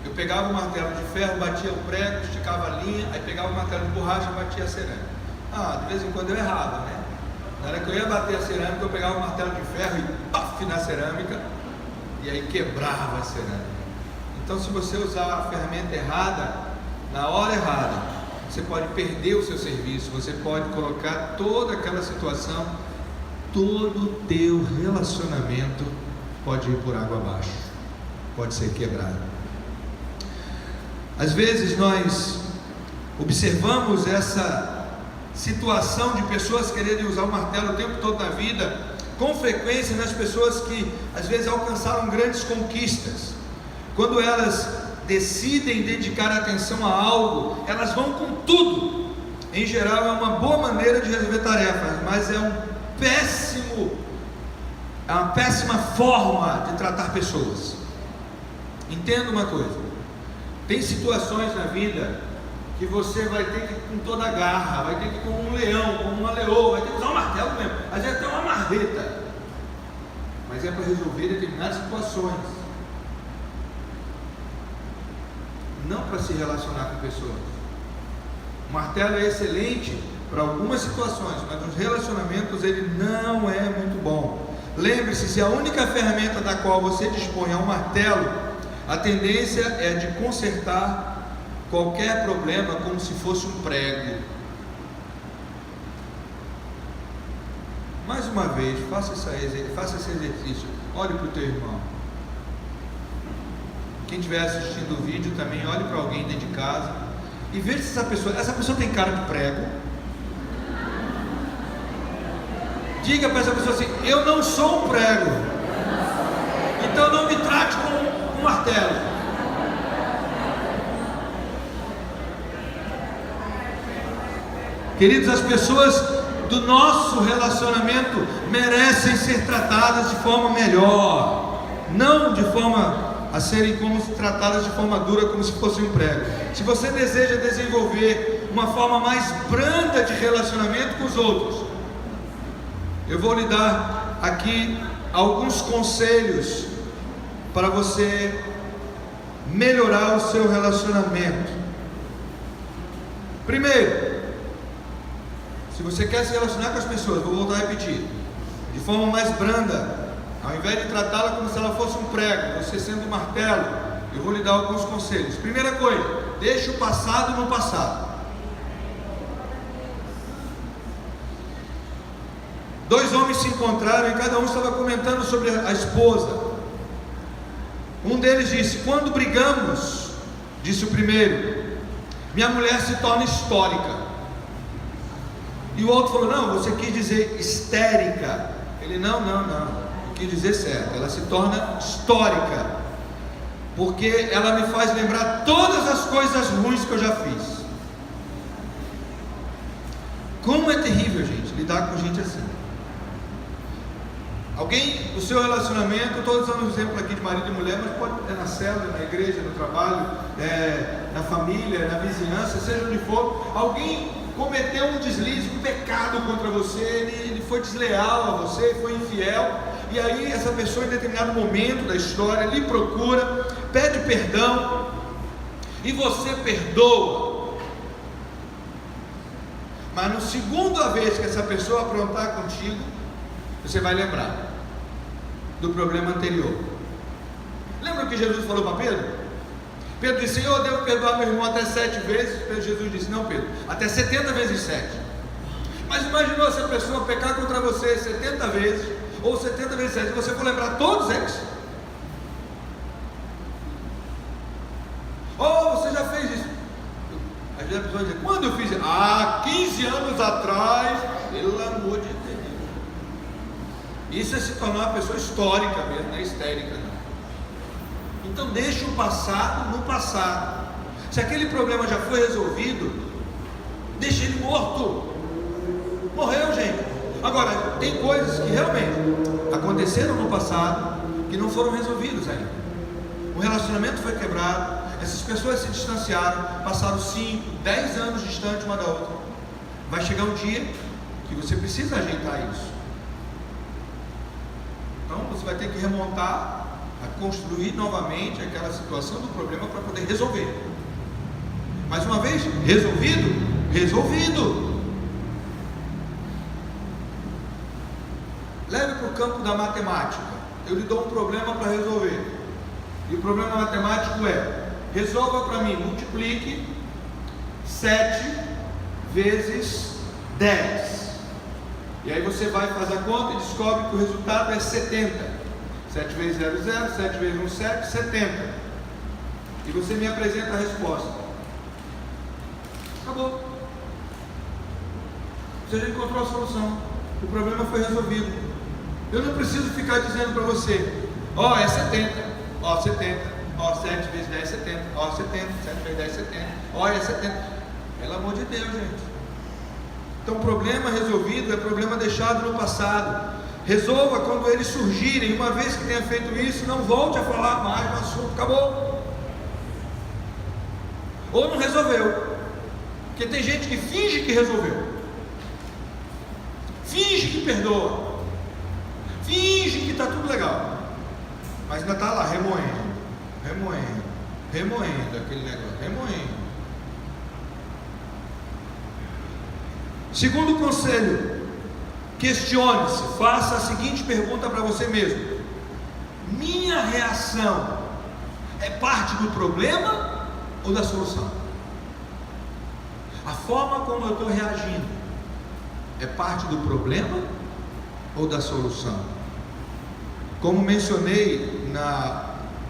eu pegava o martelo de ferro, batia o prego, esticava a linha, aí pegava o martelo de borracha e batia a cerâmica. De vez em quando eu errava, né? Na hora que eu ia bater a cerâmica, eu pegava o martelo de ferro e paf na cerâmica, e aí quebrava a cerâmica. Então, se você usar a ferramenta errada, na hora errada, você pode perder o seu serviço, você pode colocar toda aquela situação, todo o teu relacionamento pode ir por água abaixo, pode ser quebrado. Às vezes nós observamos essa situação de pessoas quererem usar o martelo o tempo todo na vida com frequência nas pessoas que às vezes alcançaram grandes conquistas, quando elas decidem dedicar atenção a algo, elas vão com tudo. Em geral é uma boa maneira de resolver tarefas, mas é uma péssima forma de tratar pessoas. Entenda uma coisa: tem situações na vida que você vai ter que ir com toda a garra, vai ter que ir como um leão, como uma leoa, vai ter que usar um martelo mesmo, às vezes até uma marreta, mas é para resolver determinadas situações, não para se relacionar com pessoas. O martelo é excelente para algumas situações, mas nos relacionamentos ele não é muito bom. Lembre-se, se a única ferramenta da qual você dispõe é um martelo, a tendência é de consertar qualquer problema como se fosse um prego. Mais uma vez, faça esse exercício. Olhe para o teu irmão. Quem estiver assistindo o vídeo também, olhe para alguém dentro de casa e veja se essa pessoa tem cara de prego. Diga para essa pessoa assim: eu não sou um prego, então não me trate como um martelo. Queridos, as pessoas do nosso relacionamento merecem ser tratadas de forma melhor, não de forma a serem tratadas de forma dura, como se fosse um prego. Se você deseja desenvolver uma forma mais branda de relacionamento com os outros, eu vou lhe dar aqui alguns conselhos para você melhorar o seu relacionamento. Primeiro, se você quer se relacionar com as pessoas, vou voltar a repetir, de forma mais branda, ao invés de tratá-la como se ela fosse um prego, você sendo um martelo, eu vou lhe dar alguns conselhos. Primeira coisa, deixe o passado no passado. Dois homens se encontraram e cada um estava comentando sobre a esposa. Um deles disse: quando brigamos, disse o primeiro, minha mulher se torna histórica. E o outro falou: não, você quis dizer histérica. Ele: não, eu quis dizer certo, ela se torna histórica, porque ela me faz lembrar todas as coisas ruins que eu já fiz. Como é terrível, gente, lidar com gente assim. Alguém do seu relacionamento, estou usando um exemplo aqui de marido e mulher, mas pode ser na célula, na igreja, no trabalho, na família, na vizinhança, seja onde for. Alguém cometeu um deslize, um pecado contra você, ele foi desleal a você, foi infiel, e aí essa pessoa em determinado momento da história lhe procura, pede perdão, e você perdoa. Mas na segunda vez que essa pessoa aprontar contigo, você vai lembrar do problema anterior. Lembra o que Jesus falou para Pedro? Pedro disse: eu devo perdoar meu irmão até 7 vezes. Jesus disse: não, Pedro, até 70 vezes 7. Mas imaginou se a pessoa pecar contra você 70 vezes, ou 70 vezes 7, você for lembrar todos eles? Oh, você já fez isso. Às vezes a pessoa diz: quando eu fiz isso? 15 anos atrás. Pelo amor de Deus. Isso é se tornar uma pessoa histórica mesmo, não é histérica, não. Então deixe o passado no passado. Se aquele problema já foi resolvido, deixe ele morto. Morreu, gente. Agora, tem coisas que realmente aconteceram no passado que não foram resolvidas ainda. O relacionamento foi quebrado, essas pessoas se distanciaram, passaram 5, 10 anos distantes uma da outra. Vai chegar um dia que você precisa ajeitar isso. Então você vai ter que remontar, a construir novamente aquela situação do problema para poder resolver. Mais uma vez, resolvido. Leve para o campo da matemática. Eu lhe dou um problema para resolver. E o problema matemático é: resolva para mim, multiplique 7 vezes 10. E aí você vai fazer a conta e descobre que o resultado é 70. 7 vezes 0, 0, 7 vezes 1, 7, 70. E você me apresenta a resposta. Acabou. Você já encontrou a solução. O problema foi resolvido. Eu não preciso ficar dizendo para você, ó, é 70, ó, 70, ó, 7 vezes 10 é 70, ó, 70, 7 vezes 10 é 70, ó, é 70. Pelo amor de Deus, gente. Então, problema resolvido é problema deixado no passado. Resolva quando eles surgirem. Uma vez que tenha feito isso, não volte a falar mais no assunto, acabou. Ou não resolveu. Porque tem gente que finge que resolveu, finge que perdoa, finge que está tudo legal, mas ainda está lá remoendo aquele negócio, remoendo. Segundo conselho, questione-se, faça a seguinte pergunta para você mesmo: minha reação é parte do problema ou da solução? A forma como eu estou reagindo é parte do problema ou da solução? Como mencionei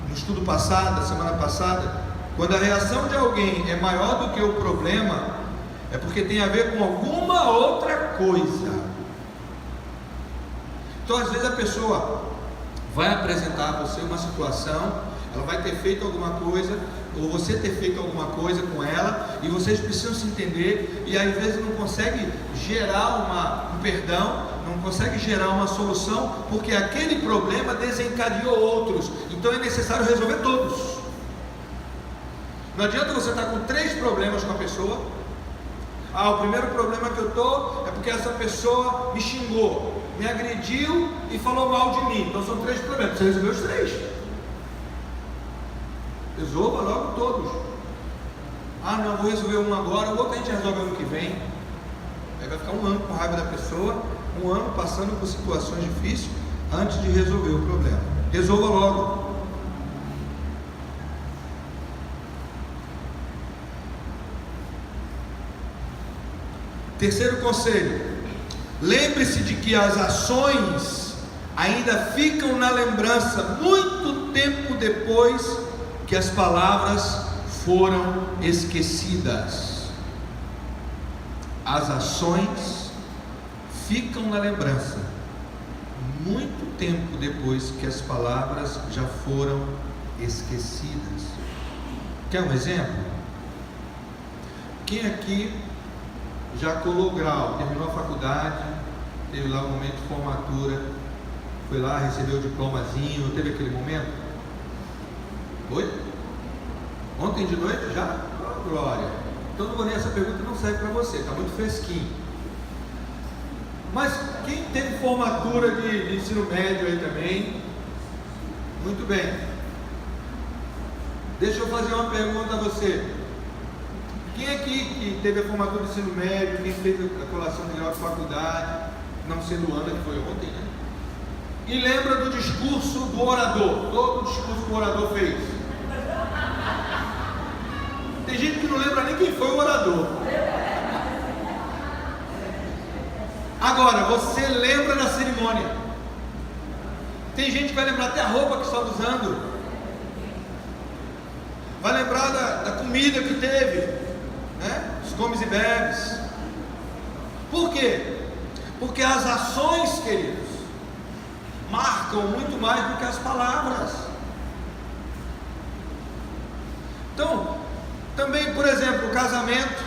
no estudo passado, semana passada, quando a reação de alguém é maior do que o problema, é porque tem a ver com alguma outra coisa. Então, às vezes a pessoa vai apresentar a você uma situação, ela vai ter feito alguma coisa, ou você ter feito alguma coisa com ela, e vocês precisam se entender, e às vezes não consegue gerar um perdão, não consegue gerar uma solução, porque aquele problema desencadeou outros. Então é necessário resolver todos. Não adianta você estar com 3 problemas com a pessoa. O primeiro problema que eu estou é porque essa pessoa me xingou, me agrediu e falou mal de mim. Então são 3 problemas, você resolveu os 3. Resolva logo todos. Não, vou resolver um agora, o outro a gente resolve ano que vem. Aí vai ficar um ano com raiva da pessoa, um ano passando por situações difíceis antes de resolver o problema. Resolva logo. Terceiro conselho: lembre-se de que as ações ainda ficam na lembrança muito tempo depois que as palavras foram esquecidas. As ações ficam na lembrança muito tempo depois que as palavras já foram esquecidas. Quer um exemplo? Quem aqui já colou grau, terminou a faculdade, teve lá um momento de formatura, foi lá, recebeu o diplomazinho, teve aquele momento? Oi? Ontem de noite já? Oh, glória! Então não vou nem, essa pergunta não serve para você, está muito fresquinho. Mas quem teve formatura de ensino médio aí também? Muito bem. Deixa eu fazer uma pergunta a você. Quem aqui que teve a formatura de ensino médio, quem fez a colação de grau de faculdade, não sendo Ana, que foi ontem, né? E lembra do discurso do orador? Todo o discurso que o orador fez. Tem gente que não lembra nem quem foi o orador. Agora, você lembra da cerimônia. Tem gente que vai lembrar até a roupa que está usando. Vai lembrar da comida que teve, né? Os comes e bebes. Por quê? Porque as ações, queridos, marcam muito mais do que as palavras. Então, também, por exemplo, o casamento.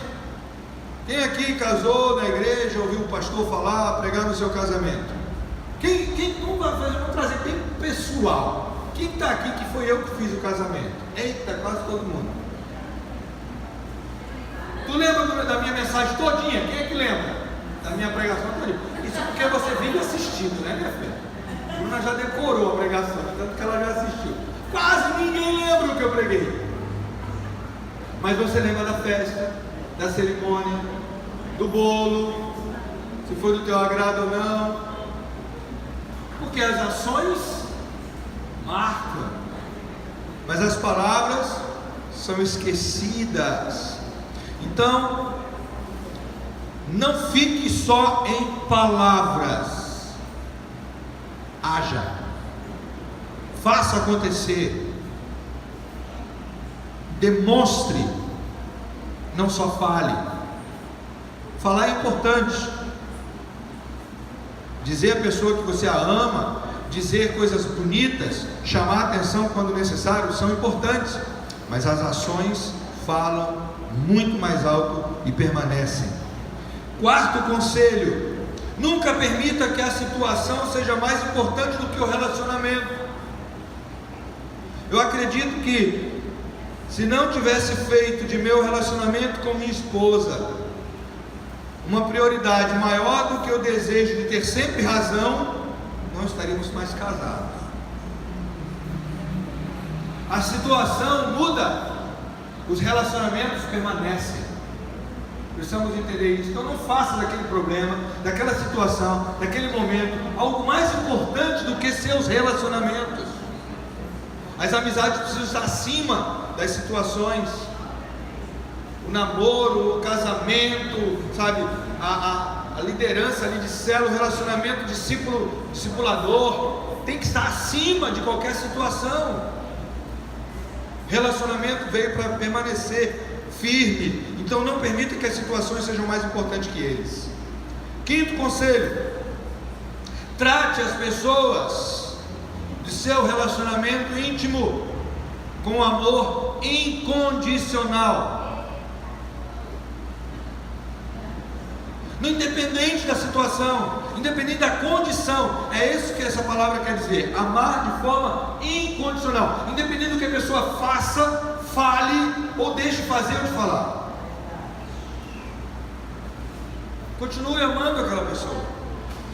Quem aqui casou na igreja, ouviu o pastor falar, pregar no seu casamento? Vamos trazer bem pessoal. Quem está aqui que foi eu que fiz o casamento? Eita, quase todo mundo. Tu lembra da minha mensagem todinha? Quem é que lembra? Da minha pregação todinha? Isso porque você vive assistindo, né, minha filha? A Bruna já decorou a pregação, tanto que ela já assistiu. Quase ninguém lembra o que eu preguei. Mas você lembra da festa, da cerimônia, do bolo, se foi do teu agrado ou não. Porque as ações marcam, mas as palavras são esquecidas. Então, não fique só em palavras, haja, faça acontecer, demonstre, não só fale. Falar é importante, dizer à pessoa que você a ama, dizer coisas bonitas, chamar a atenção quando necessário, são importantes, mas as ações falam muito mais alto e permanecem. Quarto conselho: nunca permita que a situação seja mais importante do que o relacionamento. Eu acredito que se não tivesse feito de meu relacionamento com minha esposa uma prioridade maior do que o desejo de ter sempre razão, não estaríamos mais casados. A situação muda, os relacionamentos permanecem. Precisamos entender isso. Então não faça daquele problema, daquela situação, daquele momento, algo mais importante do que seus relacionamentos. As amizades precisam estar acima das situações. O namoro, o casamento, sabe, a liderança ali de célula, o relacionamento discipulador, tem que estar acima de qualquer situação. Relacionamento veio para permanecer firme, então não permita que as situações sejam mais importantes que eles. Quinto conselho: trate as pessoas de seu relacionamento íntimo com amor incondicional. Independente da situação, independente da condição, é isso que essa palavra quer dizer: amar de forma incondicional, independente do que a pessoa faça, fale ou deixe fazer ou de falar. Continue amando aquela pessoa.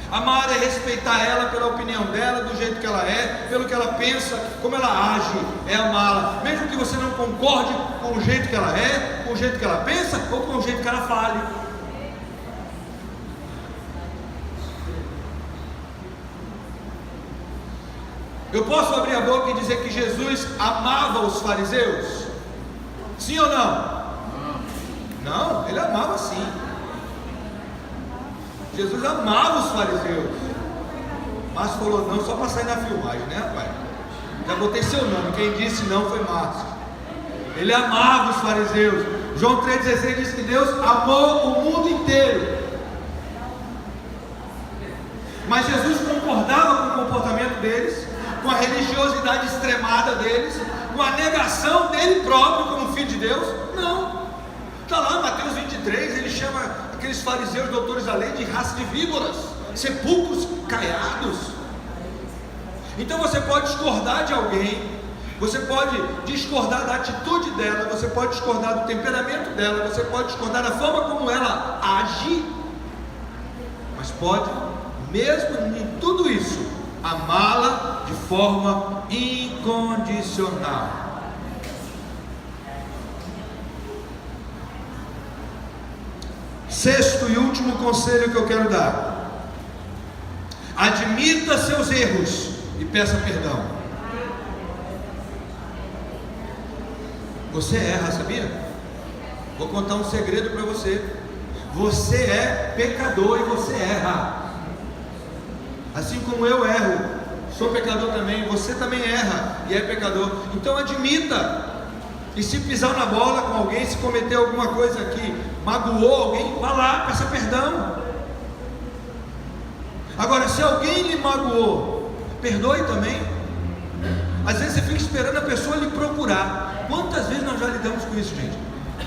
Amar é respeitar ela pela opinião dela, do jeito que ela é, pelo que ela pensa, como ela age, é amá-la, mesmo que você não concorde com o jeito que ela é, com o jeito que ela pensa ou com o jeito que ela fale. Eu posso abrir a boca e dizer que Jesus amava os fariseus? Sim ou não? Não, ele amava sim. Jesus amava os fariseus. Márcio falou não só para sair na filmagem, né, rapaz? Já botei seu nome, quem disse não foi Márcio. Ele amava os fariseus. João 3,16 diz que Deus amou o mundo inteiro. Mas Jesus concordava com o comportamento deles, com a religiosidade extremada deles, com a negação dele próprio como filho de Deus? Não. Está lá em Mateus 23, ele chama aqueles fariseus doutores da lei de raça de víboras, sepulcros caiados. Então você pode discordar de alguém, você pode discordar da atitude dela, você pode discordar do temperamento dela, você pode discordar da forma como ela age, mas pode, mesmo em tudo isso, amá-la de forma incondicional. Sexto e último conselho que eu quero dar: admita seus erros e peça perdão. Você erra, sabia? Vou contar um segredo para você. Você é pecador e você erra. Assim como eu erro, sou pecador também, você também erra e é pecador. Então admita. E se pisar na bola com alguém, se cometer alguma coisa que magoou alguém, vá lá, peça perdão. Agora, se alguém lhe magoou, perdoe também. Às vezes você fica esperando a pessoa lhe procurar. Quantas vezes nós já lidamos com isso, gente?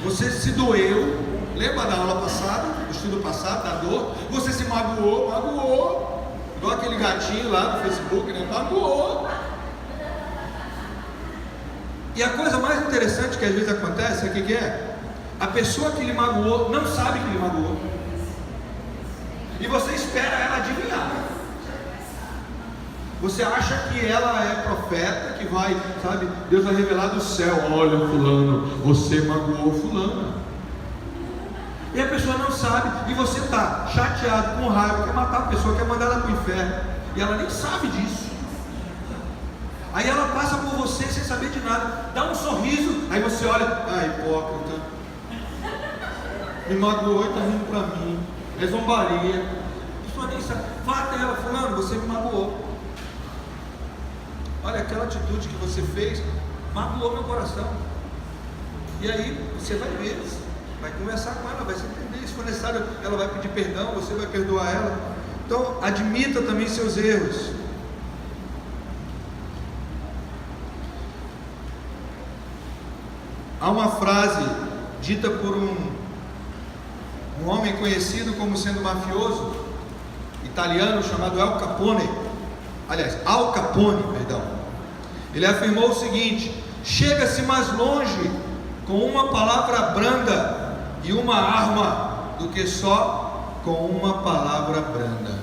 Você se doeu, lembra da aula passada, do estudo passado, da dor? Você se magoou, igual aquele gatinho lá do Facebook, né? Magoou. E a coisa mais interessante que às vezes acontece, é que é? A pessoa que lhe magoou não sabe que lhe magoou. E você espera ela adivinhar. Você acha que ela é profeta, que vai, sabe, Deus vai revelar do céu: olha fulano, você magoou fulano. E a pessoa não sabe, e você está chateado, com raiva, quer matar a pessoa, quer mandar ela para o inferno, e ela nem sabe disso. Aí ela passa por você sem saber de nada, dá um sorriso, aí você olha: ah, hipócrita, me magoou e está rindo para mim, é zombaria. A pessoa nem sabe. Fala até ela: fulano, você me magoou. Olha, aquela atitude que você fez magoou meu coração. E aí você vai ver, vai conversar com ela, vai se entender. Se for necessário, ela vai pedir perdão, você vai perdoar ela. Então, admita também seus erros. Há uma frase dita por um homem conhecido como sendo mafioso italiano chamado Al Capone. Aliás, Al Capone, perdão. Ele afirmou o seguinte: chega-se mais longe com uma palavra branda e uma arma do que só com uma palavra branda.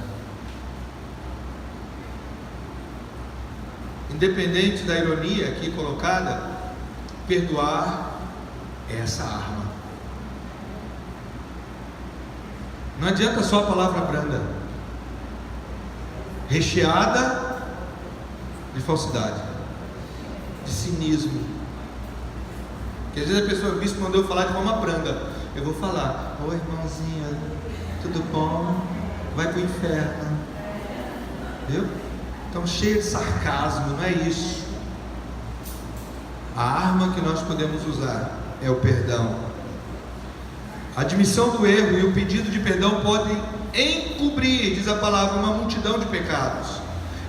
Independente da ironia aqui colocada, perdoar é essa arma. Não adianta só a palavra branda, recheada de falsidade, de cinismo. Porque às vezes a pessoa, o bispo mandou eu falar de forma branda. Eu vou falar: oi irmãozinha, tudo bom? Vai para o inferno. Viu? Então, cheio de sarcasmo, não é isso. A arma que nós podemos usar é o perdão. A admissão do erro e o pedido de perdão podem encobrir, diz a palavra, uma multidão de pecados.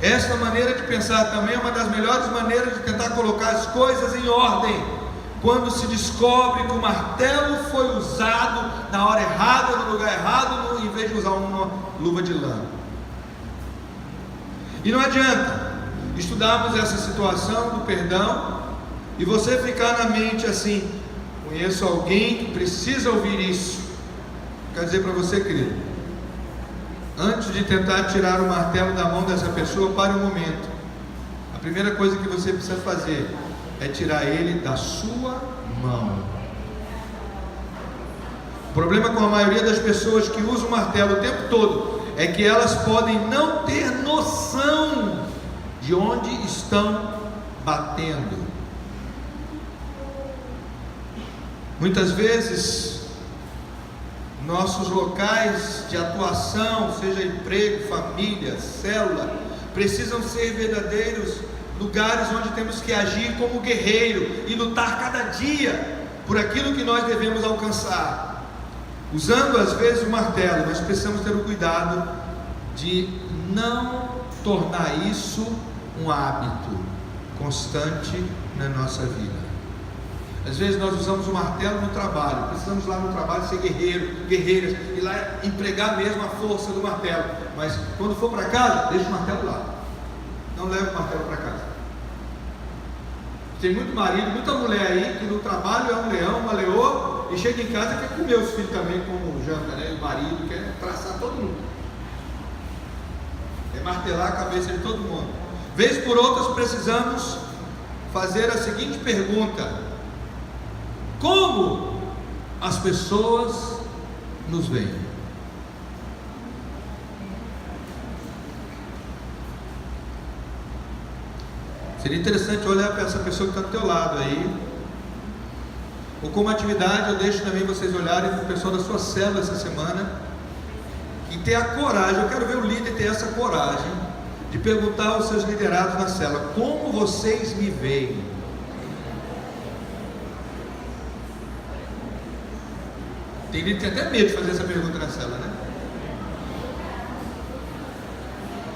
Esta maneira de pensar também é uma das melhores maneiras de tentar colocar as coisas em ordem, quando se descobre que o martelo foi usado na hora errada, no lugar errado, em vez de usar uma luva de lã. E não adianta estudarmos essa situação do perdão e você ficar na mente assim: conheço alguém que precisa ouvir isso. Quero dizer para você, querido, antes de tentar tirar o martelo da mão dessa pessoa, pare um momento. A primeira coisa que você precisa fazer é tirar ele da sua mão. O problema com a maioria das pessoas que usam o martelo o tempo todo é que elas podem não ter noção de onde estão batendo. Muitas vezes, nossos locais de atuação, seja emprego, família, célula, precisam ser verdadeiros lugares onde temos que agir como guerreiro e lutar cada dia por aquilo que nós devemos alcançar. Usando às vezes o martelo, nós precisamos ter o cuidado de não tornar isso um hábito constante na nossa vida. Às vezes nós usamos o martelo no trabalho, precisamos lá no trabalho ser guerreiro, guerreiras, e lá empregar mesmo a força do martelo, mas quando for para casa, deixa o martelo lá, não leva o martelo para casa. Tem muito marido, muita mulher aí que no trabalho é um leão, uma leoa, e chega em casa e quer comer os filhos também como janta, né? O marido quer traçar todo mundo, é martelar a cabeça de todo mundo. Vez por outras precisamos fazer a seguinte pergunta: como as pessoas nos veem? Seria interessante olhar para essa pessoa que está do teu lado aí. Ou como atividade, eu deixo também vocês olharem para o pessoal da sua célula essa semana e ter a coragem, eu quero ver o líder ter essa coragem de perguntar aos seus liderados na célula: como vocês me veem? Tem gente que tem até medo de fazer essa pergunta na célula, né?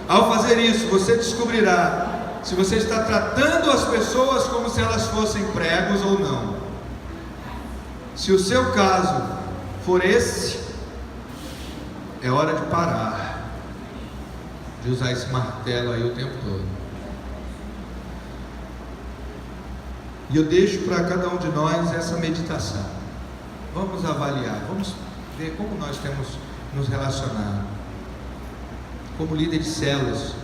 Ao fazer isso, você descobrirá se você está tratando as pessoas como se elas fossem pregos ou não. Se o seu caso for esse, é hora de parar de usar esse martelo aí o tempo todo. E eu deixo para cada um de nós essa meditação. Vamos avaliar, vamos ver como nós temos nos relacionado, como líder de células,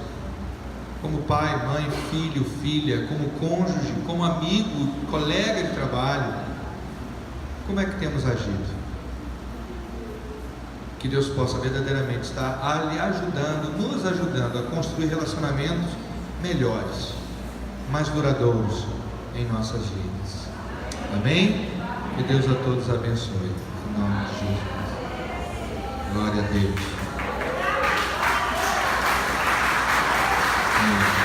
como pai, mãe, filho, filha, como cônjuge, como amigo, colega de trabalho. Como é que temos agido? Que Deus possa verdadeiramente estar ali ajudando, nos ajudando a construir relacionamentos melhores, mais duradouros em nossas vidas. Amém? Que Deus a todos abençoe. Em nome de Jesus. Glória a Deus. Amém.